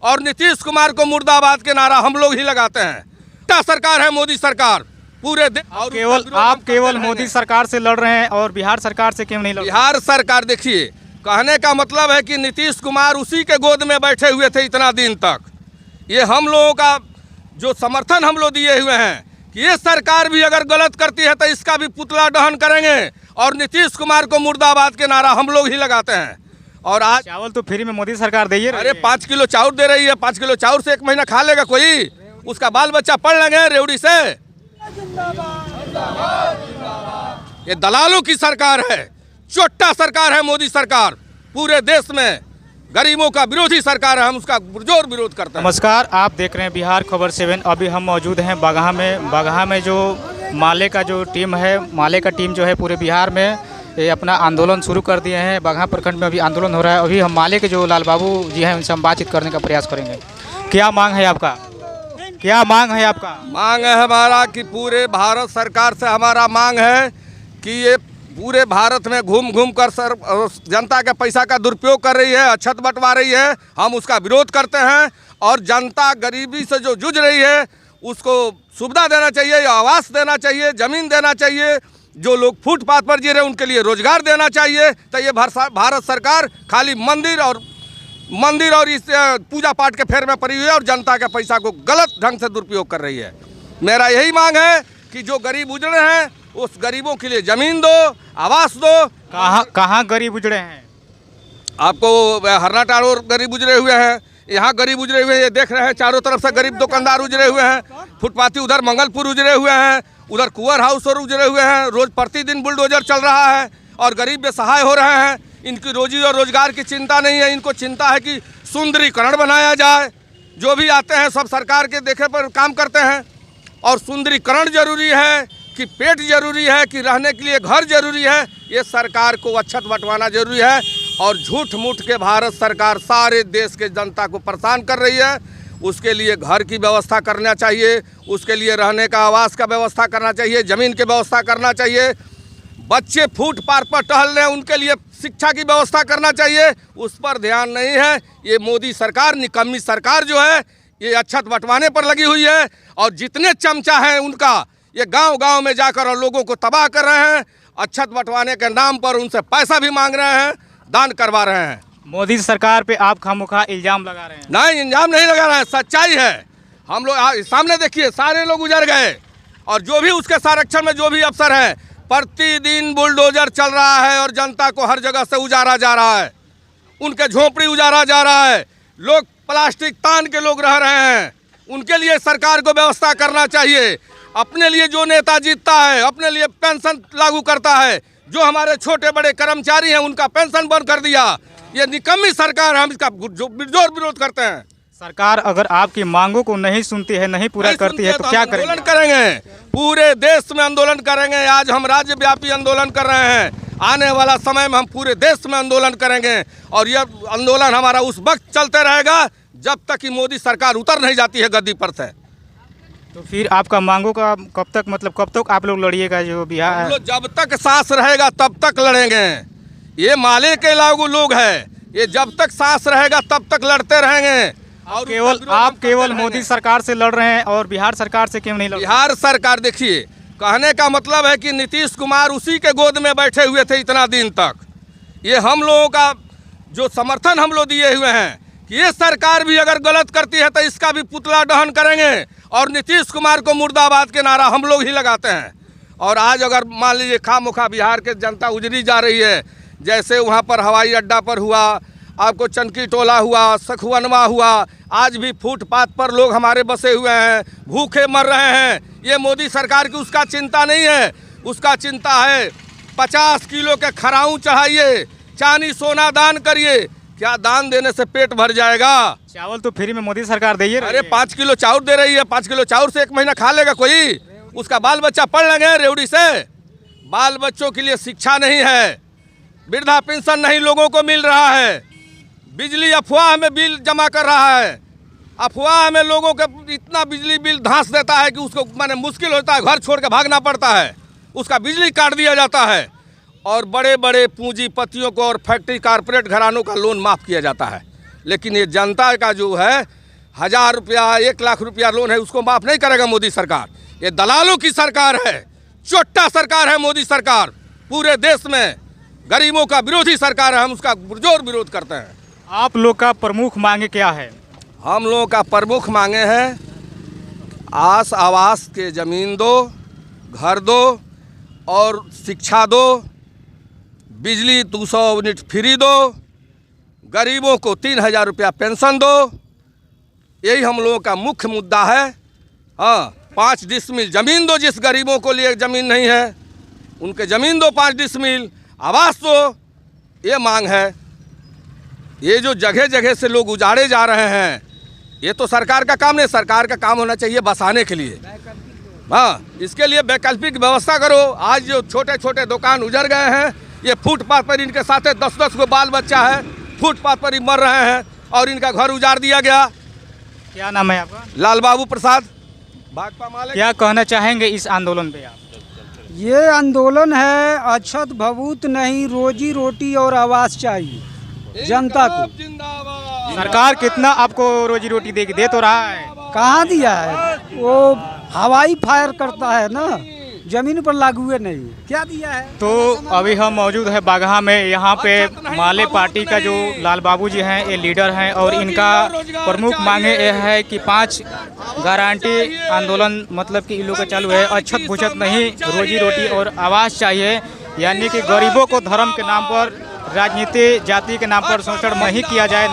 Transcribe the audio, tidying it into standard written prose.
और नीतीश कुमार को मुर्दाबाद के नारा हम लोग ही लगाते हैं। क्या सरकार है मोदी सरकार पूरे आप केवल मोदी सरकार से लड़ रहे हैं और बिहार सरकार से क्यों नहीं लड़ रहे? बिहार सरकार देखिए, कहने का मतलब है कि नीतीश कुमार उसी के गोद में बैठे हुए थे इतना दिन तक। ये हम लोगों का जो समर्थन हम लोग दिए हुए हैं कि ये सरकार भी अगर गलत करती है तो इसका भी पुतला दहन करेंगे और नीतीश कुमार को मुर्दाबाद के नारा हम लोग ही लगाते हैं। और आज चावल तो फ्री में मोदी सरकार दे रही है। अरे 5 किलो चाउर दे रही है, 5 किलो चाउर से 1 महीना खा लेगा कोई? उसका बाल बच्चा पढ़ लेंगे रेवड़ी से। ये दलालों की सरकार है, चोट्टा सरकार है मोदी सरकार। पूरे देश में गरीबों का विरोधी सरकार है, हम उसका पुरजोर विरोध करते हैं। नमस्कार, आप देख रहे हैं बिहार खबर 7। अभी हम मौजूद हैं बगहा में जो माले का जो टीम है, माले का टीम जो है पूरे बिहार में ये अपना आंदोलन शुरू कर दिए हैं। बगहा प्रखंड में अभी आंदोलन हो रहा है। अभी हम माले के जो लाल बाबू जी हैं उनसे हम बातचीत करने का प्रयास करेंगे। क्या मांग है आपका? क्या मांग है आपका? मांग है हमारा कि पूरे भारत सरकार से हमारा मांग है कि ये पूरे भारत में घूम घूम कर जनता के पैसा का दुरुपयोग कर रही है, अछत बंटवा रही है। हम उसका विरोध करते हैं और जनता गरीबी से जो जूझ रही है उसको सुविधा देना चाहिए, आवास देना चाहिए, ज़मीन देना चाहिए। जो लोग फुटपाथ पर जी रहे हैं उनके लिए रोजगार देना चाहिए। तो ये भारत सरकार खाली मंदिर और इस पूजा पाठ के फेर में पड़ी हुई है और जनता के पैसा को गलत ढंग से दुरुपयोग कर रही है। मेरा यही मांग है कि जो गरीब उजड़े हैं उस गरीबों के लिए ज़मीन दो, आवास दो। कहाँ गरीब उजड़े हैं? आपको हरना टाड़ोर गरीब उजड़े हुए हैं, यहाँ गरीब उजड़े हुए हैं, ये देख रहे हैं चारों तरफ से गरीब दुकानदार उजड़े हुए हैं। फुटपाथी उधर मंगलपुर उजड़े हुए हैं, उधर कुंवर हाउस और उजड़े हुए हैं। रोज प्रतिदिन बुलडोजर चल रहा है और गरीब बेसहाय हो रहे हैं। इनकी रोजी और रोजगार की चिंता नहीं है, इनको चिंता है कि सुंदरीकरण बनाया जाए। जो भी आते हैं सब सरकार के देखे पर काम करते हैं और सुंदरीकरण जरूरी है कि पेट जरूरी है कि रहने के लिए घर जरूरी है। ये सरकार को अछत बंटवाना जरूरी है और झूठ मूठ के भारत सरकार सारे देश के जनता को परेशान कर रही है। उसके लिए घर की व्यवस्था करना चाहिए, उसके लिए रहने का आवास का व्यवस्था करना चाहिए, ज़मीन की व्यवस्था करना चाहिए। बच्चे फुटपाथ पर टहल रहे हैं उनके लिए शिक्षा की व्यवस्था करना चाहिए, उस पर ध्यान नहीं है। ये मोदी सरकार, निकम्मी सरकार जो है ये अछत बंटवाने पर लगी हुई है और जितने चमचा हैं उनका ये गांव-गांव में जाकर और लोगों को तबाह कर रहे हैं। अछत बंटवाने के नाम पर उनसे पैसा भी मांग रहे हैं, दान करवा रहे हैं। मोदी सरकार पे आप खामोखा इल्जाम लगा रहे हैं। नहीं, इल्जाम नहीं लगा रहे हैं, सच्चाई है। हम लोग सामने देखिए, सारे लोग उजड़ गए और जो भी उसके संरक्षण में जो भी अफसर है, प्रतिदिन बुलडोजर चल रहा है और जनता को हर जगह से उजाड़ा जा रहा है। उनके झोंपड़ी उजाड़ा जा रहा है, लोग प्लास्टिक तान के लोग रह रहे हैं। उनके लिए सरकार को व्यवस्था करना चाहिए। अपने लिए जो नेता जीतता है, अपने लिए पेंशन लागू करता है, जो हमारे छोटे बड़े कर्मचारी हैं उनका पेंशन बंद कर दिया। ये निकम्मी सरकार, हम इसका जोर विरोध करते हैं। सरकार अगर आपकी मांगों को नहीं सुनती है, नहीं पूरा करती है तो क्या करेंगे? आंदोलन करेंगे, पूरे देश में आंदोलन करेंगे। आज हम राज्यव्यापी आंदोलन कर रहे हैं, आने वाला समय में हम पूरे देश में आंदोलन करेंगे और यह आंदोलन हमारा उस वक्त चलते रहेगा जब तक कि मोदी सरकार उतर नहीं जाती है गद्दी पर से। तो फिर आपका मांगों का कब तक आप लोग लड़िएगा? जो बिहार जब तक सांस रहेगा तब तक लड़ेंगे। ये माले के लागू लोग हैं, ये जब तक सांस रहेगा तब तक लड़ते रहेंगे। और आप केवल मोदी सरकार से लड़ रहे हैं और बिहार सरकार से क्यों नहीं लड़ रहे? बिहार सरकार देखिए, कहने का मतलब है कि नीतीश कुमार उसी के गोद में बैठे हुए थे इतना दिन तक। ये हम लोगों का जो समर्थन हम लोग दिए हुए हैं कि ये सरकार भी अगर गलत करती है तो इसका भी पुतला दहन करेंगे और नीतीश कुमार को मुर्दाबाद के नारा हम लोग ही लगाते हैं। और आज अगर मान लीजिए खामोखा बिहार के जनता उजड़ी जा रही है, जैसे वहाँ पर हवाई अड्डा पर हुआ, आपको चनकी टोला हुआ, सखुवनवा हुआ, आज भी फुटपाथ पर लोग हमारे बसे हुए हैं, भूखे मर रहे हैं। ये मोदी सरकार की उसका चिंता नहीं है, उसका चिंता है 50 किलो के खराऊ चढ़ाइए, चांदी सोना दान करिए। क्या दान देने से पेट भर जाएगा? चावल तो फ्री में मोदी सरकार दे रही है। अरे 5 किलो चाउर दे रही है, 5 किलो चाउर से 1 महीना खा लेगा कोई? उसका बाल बच्चा पढ़ लेंगे रेवड़ी से। बाल बच्चों के लिए शिक्षा नहीं है, वृद्धा पेंशन नहीं लोगों को मिल रहा है, बिजली अफवाह में बिल जमा कर रहा है। अफवाह में लोगों का इतना बिजली बिल धांस देता है कि उसको माने मुश्किल होता है, घर छोड़ के भागना पड़ता है, उसका बिजली काट दिया जाता है। और बड़े बड़े पूंजीपतियों को और फैक्ट्री कारपोरेट घरानों का लोन माफ़ किया जाता है। लेकिन ये जनता का जो है 1000 रुपया 1 लाख रुपया लोन है उसको माफ़ नहीं करेगा मोदी सरकार। ये दलालों की सरकार है, चोट्टा सरकार है मोदी सरकार। पूरे देश में गरीबों का विरोधी सरकार है, हम उसका पुरजोर विरोध करते हैं। आप लोग का प्रमुख मांगे क्या है? हम लोगों का प्रमुख मांगे हैं आस आवास के ज़मीन दो, घर दो और शिक्षा दो, बिजली 200 यूनिट फ्री दो, गरीबों को 3000 रुपया पेंशन दो। यही हम लोगों का मुख्य मुद्दा है। हाँ, 5 डिसमिल ज़मीन दो, जिस गरीबों को लिए ज़मीन नहीं है उनके ज़मीन दो, 5 डिसमिल आवास दो, ये मांग है। ये जो जगह जगह से लोग उजाड़े जा रहे हैं ये तो सरकार का काम नहीं, सरकार का काम होना चाहिए बसाने के लिए। हाँ, इसके लिए वैकल्पिक व्यवस्था करो। आज जो छोटे छोटे दुकान उजड़ गए हैं, ये फुटपाथ पर इनके साथ 10-10 को बाल बच्चा है, फुटपाथ पर ही मर रहे हैं और इनका घर उजाड़ दिया गया। क्या नाम है आपका? लाल बाबू प्रसाद, भाकपा माले। क्या कहना चाहेंगे इस आंदोलन पे आप? ये आंदोलन है अछत भभूत नहीं, रोजी रोटी और आवास चाहिए जनता को। जिंदाबाद। सरकार कितना आपको रोजी रोटी दे तो रहा है? कहाँ दिया है? वो हवाई फायर करता है ना, जमीन पर लागू है नहीं, क्या दिया है? तो अभी हम मौजूद है बागहा में। यहाँ पे माले पार्टी का जो लाल बाबू जी हैं ये लीडर हैं और इनका प्रमुख मांगे ये है कि 5 गारंटी आंदोलन मतलब कि इन लोगों का चालू है। अछत भुछत नहीं, रोजी रोटी और आवास चाहिए, यानी कि गरीबों को धर्म के नाम पर, राजनीति, जाति के नाम पर शोषण नहीं किया जाए।